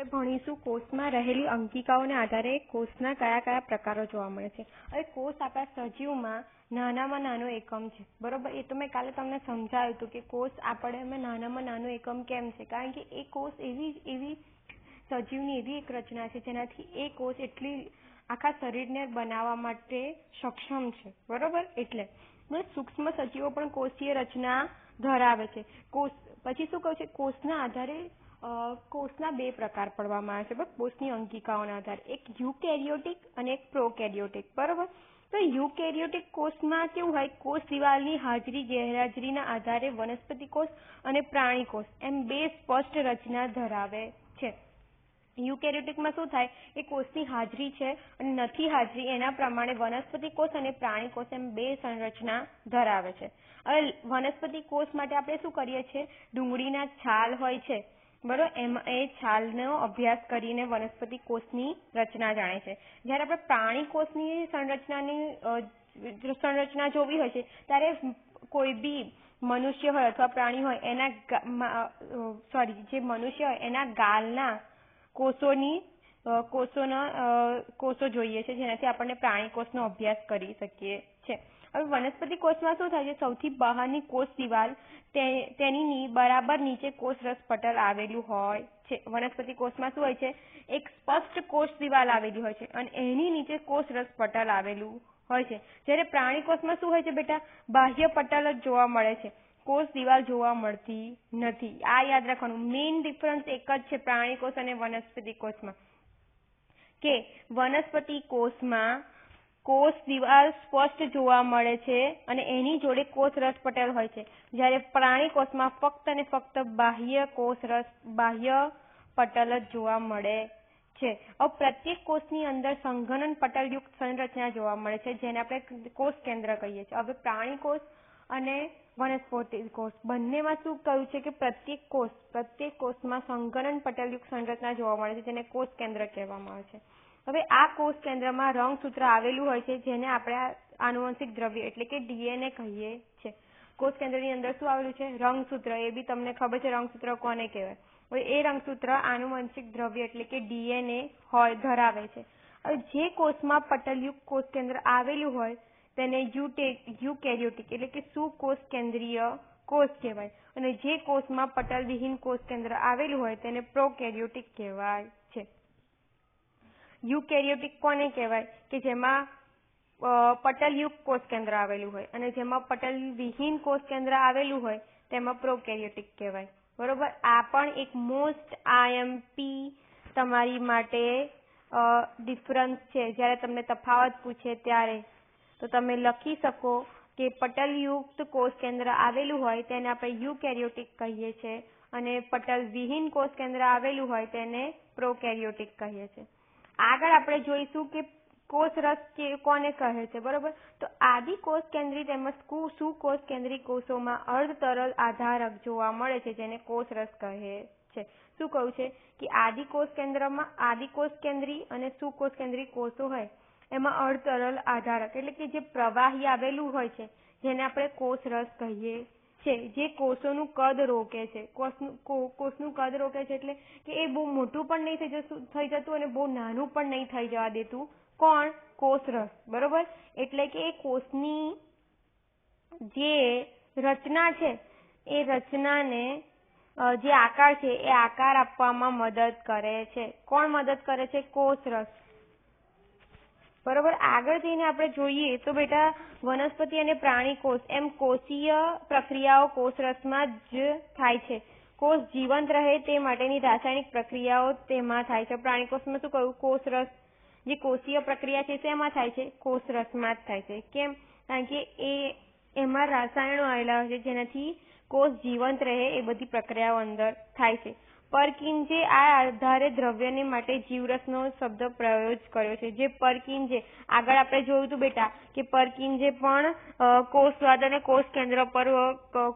આપણે ભણીશું કોષમાં રહેલી અંકિકાઓને આધારે કોષના કયા કયા પ્રકારો જોવા મળે છે. હવે કોષ આપણા સજીવમાં નાનામાં નાનો એકમ છે, બરોબર. એ તો મેં કાલે તમને સમજાવ્યું હતું કે કોષ આપણે નાનામાં નાનો એકમ કેમ છે, કારણ કે એ કોષ એવી સજીવની એવી એક રચના છે જેનાથી એ કોષ એટલી આખા શરીરને બનાવવા માટે સક્ષમ છે, બરોબર. એટલે સૂક્ષ્મ સજીવો પણ કોષીય રચના ધરાવે છે. પછી શું કહ્યું છે, કોષના આધારે કોષના બે પ્રકાર પડવામાં આવે છે, બસ કોષની અંકિકાઓના આધારે, એક યુકેરિયોટિક અને એક પ્રોકેરિયોટિક, બરોબર. તો યુકેરિયોટિક કોષમાં કેવું હોય, કોષ દિવાલની હાજરી ગેરહાજરીના આધારે વનસ્પતિ કોષ અને પ્રાણી કોષ એમ બે સ્પષ્ટ રચના ધરાવે છે. યુકેરિયોટિકમાં શું થાય, એ કોષની હાજરી છે અને નથી હાજરી એના પ્રમાણે વનસ્પતિ કોષ અને પ્રાણી કોષ એમ બે સંરચના ધરાવે છે. હવે વનસ્પતિ કોષ માટે આપણે શું કરીએ છીએ, ડુંગળીના છાલ હોય છે, બરોબર, એમાં એ છાલનો અભ્યાસ કરીને વનસ્પતિ કોષની રચના જાણે છે. જ્યારે આપણે પ્રાણી કોષની સંરચના જોવી હોય છે ત્યારે કોઈ બી મનુષ્ય હોય અથવા પ્રાણી હોય જે મનુષ્ય હોય એના ગાલના કોષો જોઈએ છે, જેનાથી આપણને પ્રાણી કોષનો અભ્યાસ કરી શકીએ છીએ. હવે વનસ્પતિ કોષમાં શું થાય છે, સૌથી બહારની કોષ દિવાલ તેની બરાબર નીચે કોષરસ પટલ આવેલું હોય છે. વનસ્પતિ કોષમાં શું હોય છે, એક સ્પષ્ટ કોષ દિવાલ આવેલી હોય છે અને એની નીચે કોષરસ પટલ આવેલું હોય છે. જ્યારે પ્રાણી કોષમાં શું હોય છે બેટા, બાહ્ય પટલ જ જોવા મળે છે, કોષ દિવાલ જોવા મળતી નથી. આ યાદ રાખવાનું, મેઇન ડિફરન્સ એક જ છે પ્રાણી કોષ અને વનસ્પતિ કોષમાં, કે વનસ્પતિ કોષમાં કોષ દિવાલ સ્પષ્ટ જોવા મળે છે અને એની જોડે કોષરસ પટલ હોય છે, જ્યારે પ્રાણી કોષમાં ફક્ત અને ફક્ત બાહ્ય પટલ જ જોવા મળે છે. હવે પ્રત્યેક કોષની અંદર સંઘનન પટલયુક્ત સંરચના જોવા મળે છે, જેને આપણે કોષ કેન્દ્ર કહીએ છીએ. હવે પ્રાણી કોષ અને વનસ્પતિ કોષ બંનેમાં શું કહ્યું છે કે પ્રત્યેક કોષમાં સંઘનન પટલયુક્ત સંરચના જોવા મળે છે, જેને કોષ કેન્દ્ર કહેવામાં આવે છે. હવે આ કોષ કેન્દ્રમાં રંગસૂત્ર આવેલું હોય છે, જેને આપણે આનુવંશિક દ્રવ્ય એટલે કે DNA કહીએ છીએ. કોષ કેન્દ્રની અંદર શું આવેલું છે, રંગસૂત્ર. એ બી તમને ખબર છે રંગસૂત્ર કોને કહેવાય. હવે એ રંગસૂત્ર આનુવંશિક દ્રવ્ય એટલે કે DNA ધરાવે છે. હવે જે કોષમાં પટલયુક્ત કોષ કેન્દ્ર આવેલું હોય તેને યુકેરિયોટિક એટલે કે સુકોષ કેન્દ્રીય કોષ કહેવાય, અને જે કોષમાં પટલ વિહીન કોષ કેન્દ્ર આવેલું હોય તેને પ્રોકેરિયોટિક કહેવાય છે. યુકેરિયોટિક કોને કહેવાય, કે જેમાં પટલયુક્ત કોષ કેન્દ્ર આવેલું હોય, અને જેમાં પટલ વિહીન કોષ કેન્દ્ર આવેલું હોય તેમાં પ્રોકેરિયોટિક કહેવાય, બરોબર. આ પણ એક મોસ્ટ IMP તમારી માટે ડિફરન્સ છે. જ્યારે તમને તફાવત પૂછે ત્યારે તો તમે લખી શકો કે પટલયુક્ત કોષ કેન્દ્ર આવેલું હોય તેને આપણે યુકેરિયોટિક કહીએ છીએ અને પટલ વિહીન કોષ કેન્દ્ર આવેલું હોય તેને પ્રોકેરિયોટિક કહીએ છીએ. આગળ આપણે જોઈશું કે કોષરસ કોને કહે છે, બરોબર. તો આદિ કોષ કેન્દ્રી તેમજ સુકોષ કેન્દ્રી કોષોમાં અર્ધતરલ આધારક જોવા મળે છે, જેને કોષરસ કહે છે. શું કહ્યું છે કે આદિ કોષ કેન્દ્રી અને સુકોષ કેન્દ્રી કોષો હોય એમાં અર્ધતરલ આધારક એટલે કે જે પ્રવાહી આવેલું હોય છે જેને આપણે કોષરસ કહીએ છે, જે કોષોનું કદ રોકે છે. કોષનું કદ રોકે છે એટલે કે એ બહુ મોટું પણ નહીં થઈ જતું અને બહુ નાનું પણ નહીં થઈ જવા દેતું. કોણ? કોષરસ, બરોબર. એટલે કે એ કોષની જે રચના છે એ રચનાને જે આકાર છે એ આકાર આપવામાં મદદ કરે છે. કોણ મદદ કરે છે? કોષરસ, બરોબર. આગળ જઈને આપણે જોઈએ તો બેટા વનસ્પતિ અને પ્રાણી કોષ એમ કોષીય પ્રક્રિયાઓ કોષરસમાં જ થાય છે. કોષ જીવંત રહે તે માટેની રાસાયણિક પ્રક્રિયાઓ તેમાં થાય છે. પ્રાણી કોષમાં શું કહ્યું, કોષરસ જે કોષીય પ્રક્રિયા છે શેમાં થાય છે? કોષરસમાં જ થાય છે. કેમ? કારણ કે એમાં રસાયણો આવેલા હોય છે જેનાથી કોષ જીવંત રહે એ બધી પ્રક્રિયાઓ અંદર થાય છે. પરકિંજે આ આધારે દ્રવ્યને માટે જીવરસનો શબ્દ પ્રયોગ કર્યો છે. જે પરકિંજે આગળ આપણે જોયું હતું બેટા કે પરકિંજે પણ કોષસ્વાદ અને કોષ કેન્દ્ર પર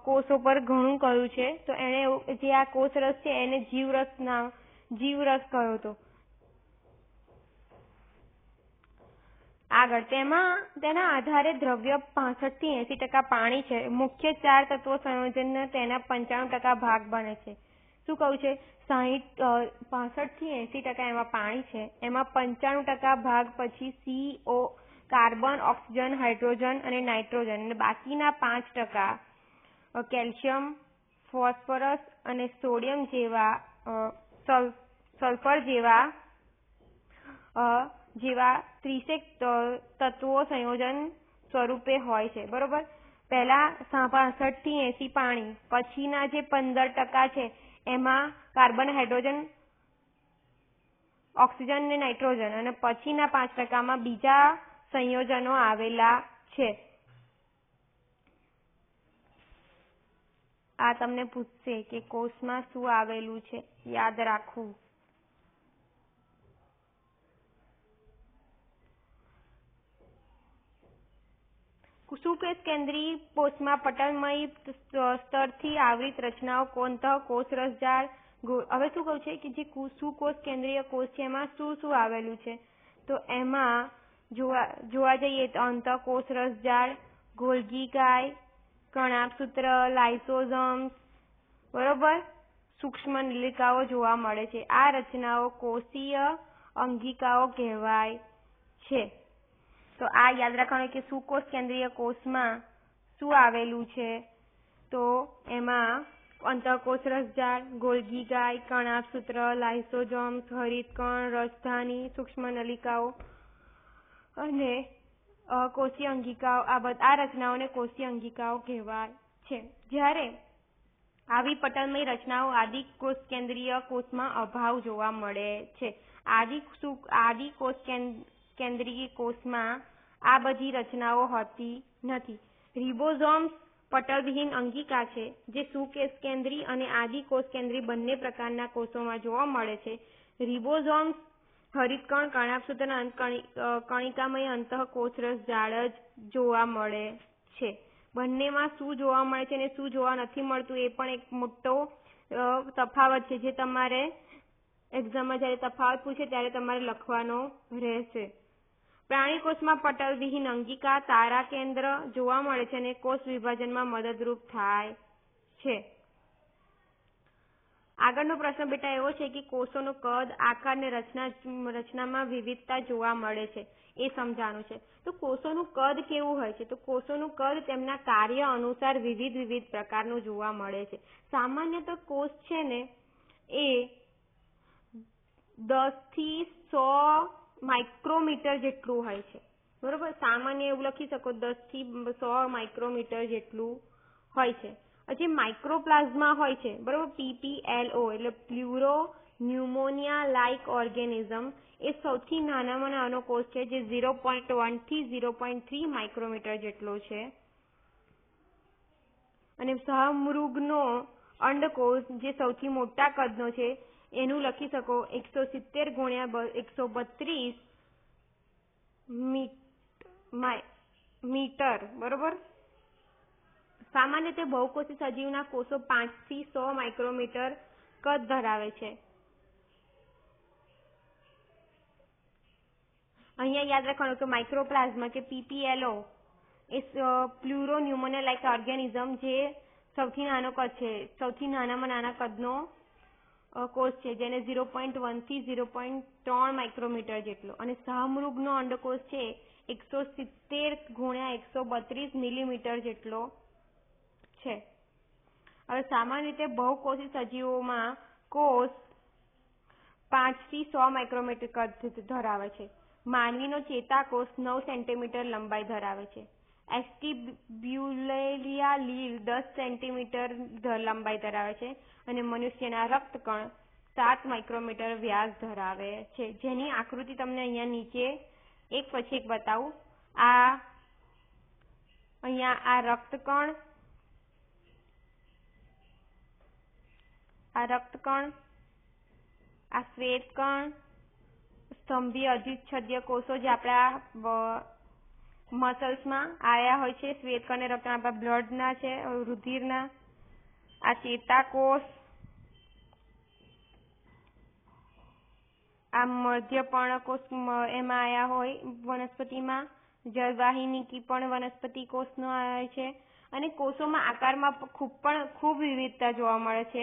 કોષો પર ઘણું કહ્યું છે. તો એને જે આ કોષરસ છે એને જીવરસ કહ્યો હતો. આગળ તેના આધારે દ્રવ્ય 65 થી 80% પાણી છે. મુખ્ય 4 તત્વો સંયોજન તેના 95% ભાગ બને છે. શું કહ્યું છે? 65 થી 80% એમાં પાણી છે. એમાં 95% ભાગ પછી CO, કાર્બન, ઓક્સિજન, હાઇડ્રોજન અને નાઇટ્રોજન, અને બાકીના 5% કેલ્શિયમ, ફોસ્ફરસ અને સોડિયમ જેવા સલ્ફર જેવા 30 તત્વો સંયોજન સ્વરૂપે હોય છે. બરોબર. પહેલા 65 થી 80 પાણી, પછીના જે 15% છે એમાં કાર્બન, હાઇડ્રોજન, ઓક્સિજન અને નાઇટ્રોજન, અને પછીના 5%માં બીજા સંયોજનો આવેલા છે. આ તમને પૂછશે કે કોષમાં શું આવેલું છે, યાદ રાખવું. સુકેશ કેન્દ્રી કોષમાં પટલમય સ્તરથી આવૃત રચનાઓ કોષરસજાળ. હવે શું કહું છે કે જે સુકોષ કેન્દ્રીય કોષ છે એમાં શું આવેલું છે, તો એમાં જોવા જઈએ તો અંતઃકોષ રસજાળ, ગોલ્ગી કાય, કણાભસૂત્ર, લાઇસોસોમ્સ, બરોબર, સૂક્ષ્મ નલિકાઓ જોવા મળે છે. આ રચનાઓ કોષીય અંગિકાઓ કહેવાય છે. તો આ યાદ રાખવાનું કે સુકોષ કેન્દ્રીય કોષમાં શું આવેલું છે, તો એમાં અંતઃકોષ રસજાળ, ગોલ્ગી કાય, કણાભસૂત્ર, લાઇસોસોમ્સ, હરિતકણ, રસધાની, સૂક્ષ્મ નલિકાઓ અને કોષીય અંગિકાઓ. આ રચનાઓને કોષીય અંગિકાઓ કહેવાય છે. જ્યારે આવી પટલમય રચનાઓ આદિ કોષ કેન્દ્રીય કોષમાં અભાવ જોવા મળે છે. આદિ કોષ કેન્દ્રીય કોષમાં આ બધી રચનાઓ હોતી નથી. રિબોઝોમ્સ પટલવિહીન અંગિકા છે જે સુકેશ કેન્દ્રી અને આદિ કોષ કેન્દ્રી બંને પ્રકારના કોષોમાં જોવા મળે છે. રિબોઝોમ્સ હરિતકણ, કણાભસૂત્ર અને કણિકામય અંતઃકોષરસ જાળ જ જોવા મળે છે. બંનેમાં શું જોવા મળે છે અને શું જોવા નથી મળતું એ પણ એક મોટો તફાવત છે, જે તમારે એક્ઝામમાં જ્યારે તફાવત પૂછે ત્યારે તમારે લખવાનો રહેશે. પ્રાણી કોષમાં પટલવિહીન અંગિકા તારા કેન્દ્ર જોવા મળે છે અને કોષ વિભાજનમાં મદદરૂપ થાય છે. આગળનો પ્રશ્ન બેટા એવો છે કે કોષોનું કદ, આકાર અને રચનામાં વિવિધતા જોવા મળે છે, એ સમજાવવાનું છે. તો કોષોનું કદ કેવું હોય છે, તો કોષોનું કદ તેમના કાર્ય અનુસાર વિવિધ પ્રકારનું જોવા મળે છે. સામાન્યતઃ કોષ છે ને એ 10 થી 100 માઇક્રોમીટર જેટલું હોય છે. બરોબર, સામાન્ય એવું લખી શકો 10 થી 100 માઇક્રોમીટર જેટલું હોય છે. જે માઇક્રોપ્લાઝ્મા હોય છે, બરોબર, PPLO એટલે પ્લુરો ન્યુમોનિયા લાઇક ઓર્ગેનિઝમ, એ સૌથી નાનામાં નાનો કોષ છે જે 0.1 થી 0.3 માઇક્રોમીટર જેટલો છે. અને સહમૃગનો અંડકોષ જે સૌથી મોટા કદનો છે એનું લખી શકો 170 ગુણ્યા 132 મીટર. બરોબર. સામાન્ય રીતે બહુકોષી સજીવના કોષો 5 થી 100 માઇક્રોમીટર કદ ધરાવે છે. અહીંયા યાદ રાખવાનું કે માઇક્રોપ્લાઝ્મા કે PPLO એ પ્લુરો ન્યુમોનિયા લાઇક ઓર્ગેનિઝમ જે સૌથી નાનો કદ છે, સૌથી નાનામાં નાના કદનો કોષ છે, જેને 0.1 થી 0.3 માઇક્રોમીટર જેટલો. અને સહમૃગનો અંડકોષ છે 170 ગુણ્યા 132 મિલીમીટર જેટલો છે. હવે સામાન્ય રીતે બહુકોષી સજીવોમાં કોષ 5 થી 100 માઇક્રોમીટર કદ ધરાવે છે. માનવીનો ચેતાકોષ 9 સેન્ટીમીટર લંબાઈ ધરાવે છે. એસ્ટિબ્યુલેરિયા લીલ 10 સેન્ટીમીટર લંબાઈ ધરાવે છે અને મનુષ્યના રક્તકણ 7 માઇક્રોમીટર વ્યાસ ધરાવે છે. જેની આકૃતિ તમને અહીંયા નીચે એક પછી એક બતાવું. અહીંયા આ રક્તકણ, આ શ્વેતકણ, સ્તંભીય અધિચ્છદીય કોષો જે આપણા મસલ્સમાં આયા હોય છે, શ્વેતકણ અને રક્તકણ આપણા બ્લડના છે, રુધિરના. આ ચેતાકોષ, આ મધ્યપર્ણકોષ એમાં આયા હોય વનસ્પતિમાં. જળવાહિનીકી પણ વનસ્પતિ કોષનો આવે છે. અને કોષોમાં આકારમાં ખૂબ વિવિધતા જોવા મળે છે.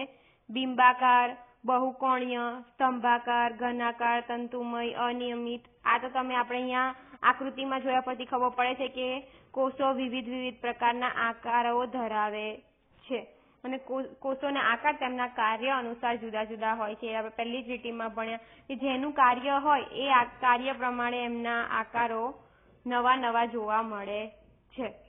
બિંબાકાર, બહુકોણીય, સ્તંભાકાર, ઘનાકાર, તંતુમય, અનિયમિત. આ તો તમે આપણે અહીંયા આકૃતિમાં જોયા પછી ખબર પડે છે કે કોષો વિવિધ પ્રકારના આકારો ધરાવે છે અને કોષોના આકાર તેમના કાર્ય અનુસાર જુદા જુદા હોય છે. આપણે પહેલી જ લીટીમાં ભણ્યા કે જેનું કાર્ય હોય એ કાર્ય પ્રમાણે એમના આકારો નવા જોવા મળે છે.